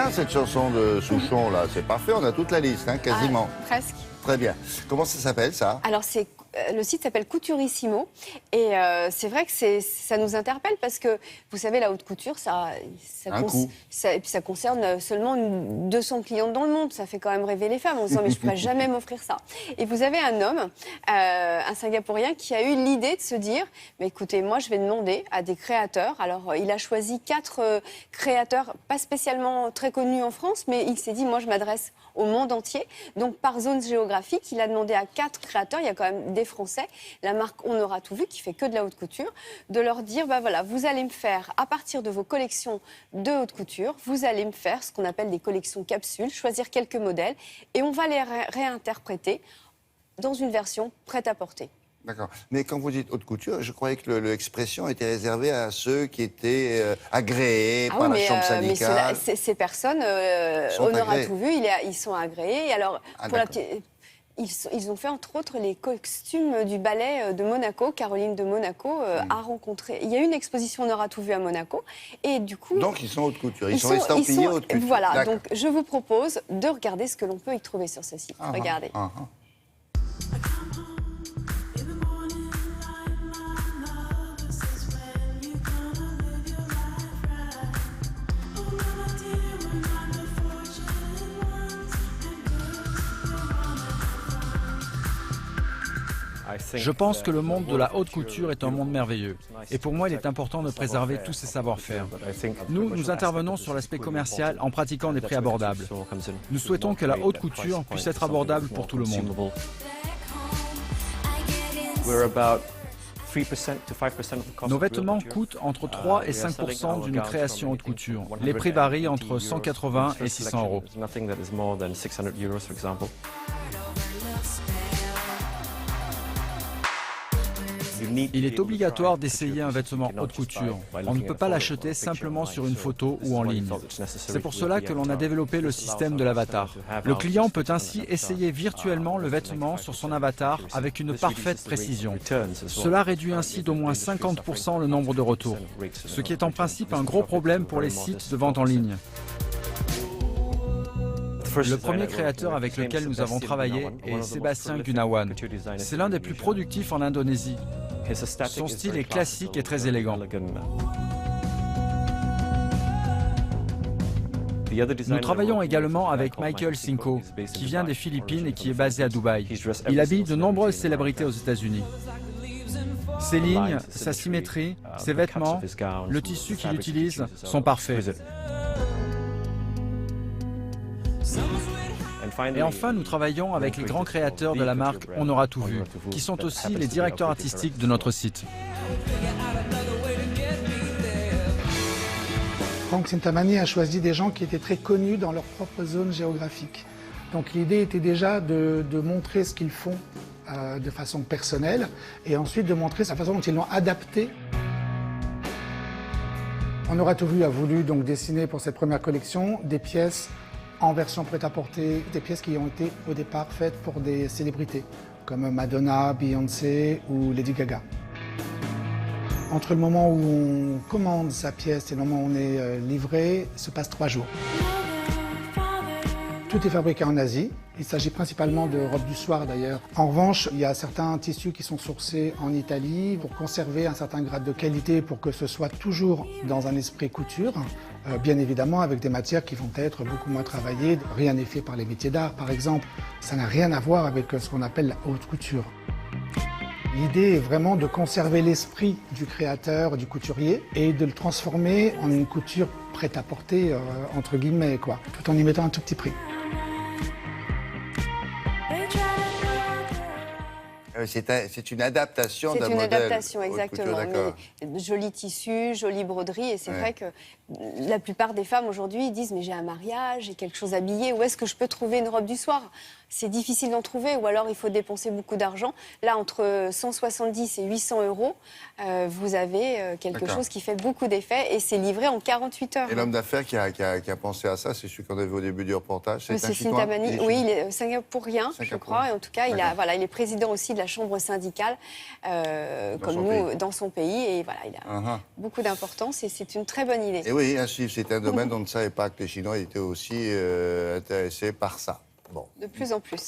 bien cette chanson de Souchon, là. C'est parfait, on a toute la liste, hein, quasiment. Ah, presque. Très bien. Comment ça s'appelle, ça? Alors, le site s'appelle Couturissimo et c'est vrai que ça nous interpelle parce que, vous savez, la haute couture, et puis ça concerne seulement 200 clientes dans le monde. Ça fait quand même rêver les femmes en disant mais je ne pourrais jamais m'offrir ça. Et vous avez un homme, un Singapourien, qui a eu l'idée de se dire mais écoutez, moi je vais demander à des créateurs. Alors il a choisi 4 créateurs, pas spécialement très connus en France, mais il s'est dit moi je m'adresse au monde entier. Donc par zone géographique, il a demandé à 4 créateurs, il y a quand même des Français, la marque On Aura Tout Vu, qui fait que de la haute couture, de leur dire, bah voilà, vous allez me faire, à partir de vos collections de haute couture, vous allez me faire ce qu'on appelle des collections capsules, choisir quelques modèles, et on va les réinterpréter dans une version prête à porter. D'accord. Mais quand vous dites haute couture, je croyais que l'expression était réservée à ceux qui étaient agréés par la chambre syndicale. Mais ces personnes, On Aura Tout Vu, ils sont agréés. Et alors, ils ont fait entre autres les costumes du ballet de Monaco. Caroline de Monaco a rencontré. Il y a eu une exposition On Aura Tout Vu à Monaco. Et du coup. Donc ils sont haute couture. Ils sont estampillés haute couture. Voilà. Donc je vous propose de regarder ce que l'on peut y trouver sur ce site. Regardez. Je pense que le monde de la haute couture est un monde merveilleux. Et pour moi, il est important de préserver tous ces savoir-faire. Nous intervenons sur l'aspect commercial en pratiquant des prix abordables. Nous souhaitons que la haute couture puisse être abordable pour tout le monde. Nos vêtements coûtent entre 3 et 5% d'une création haute couture. Les prix varient entre 180 et 600 euros. Il est obligatoire d'essayer un vêtement haute couture. On ne peut pas l'acheter simplement sur une photo ou en ligne. C'est pour cela que l'on a développé le système de l'avatar. Le client peut ainsi essayer virtuellement le vêtement sur son avatar avec une parfaite précision. Cela réduit ainsi d'au moins 50% le nombre de retours, ce qui est en principe un gros problème pour les sites de vente en ligne. Le premier créateur avec lequel nous avons travaillé est Sébastien Gunawan. C'est l'un des plus productifs en Indonésie. Son style est classique et très élégant. Nous travaillons également avec Michael Cinco, qui vient des Philippines et qui est basé à Dubaï. Il habille de nombreuses célébrités aux États-Unis. Ses lignes, sa symétrie, ses vêtements, le tissu qu'il utilise sont parfaits. Et enfin, nous travaillons avec les grands créateurs de la marque On Aura Tout Vu, qui sont aussi les directeurs artistiques de notre site. Franck Sintamani a choisi des gens qui étaient très connus dans leur propre zone géographique. Donc l'idée était déjà de montrer ce qu'ils font de façon personnelle et ensuite de montrer la façon dont ils l'ont adapté. On Aura Tout Vu a voulu donc dessiner pour cette première collection des pièces en version prêt-à-porter, des pièces qui ont été au départ faites pour des célébrités, comme Madonna, Beyoncé ou Lady Gaga. Entre le moment où on commande sa pièce et le moment où on est livré, se passe 3 jours. Tout est fabriqué en Asie. Il s'agit principalement de robes du soir d'ailleurs. En revanche, il y a certains tissus qui sont sourcés en Italie pour conserver un certain grade de qualité pour que ce soit toujours dans un esprit couture. Bien évidemment avec des matières qui vont être beaucoup moins travaillées. Rien n'est fait par les métiers d'art par exemple. Ça n'a rien à voir avec ce qu'on appelle la haute couture. L'idée est vraiment de conserver l'esprit du créateur, du couturier, et de le transformer en une couture prête à porter, entre guillemets, quoi, tout en y mettant un tout petit prix. C'est une adaptation d'un modèle. C'est une adaptation, exactement. Couture, mais joli tissu, jolie broderie. Et c'est vrai que la plupart des femmes aujourd'hui disent « mais j'ai un mariage, j'ai quelque chose habillé, où est-ce que je peux trouver une robe du soir ?» c'est difficile d'en trouver ou alors il faut dépenser beaucoup d'argent. Là, entre 170 et 800 euros, vous avez quelque chose qui fait beaucoup d'effet et c'est livré en 48 heures. Et l'homme d'affaires qui a pensé à ça, c'est celui qu'on a vu au début du reportage, c'est un Chinois. Oui, il est singapourien, je crois. Et en tout cas, il est président aussi de la chambre syndicale, comme nous, dans son pays. Et voilà, il a beaucoup d'importance et c'est une très bonne idée. Et oui, à suivre, c'est un domaine dont on ne savait pas que les Chinois étaient aussi intéressés par ça. Bon. De plus en plus.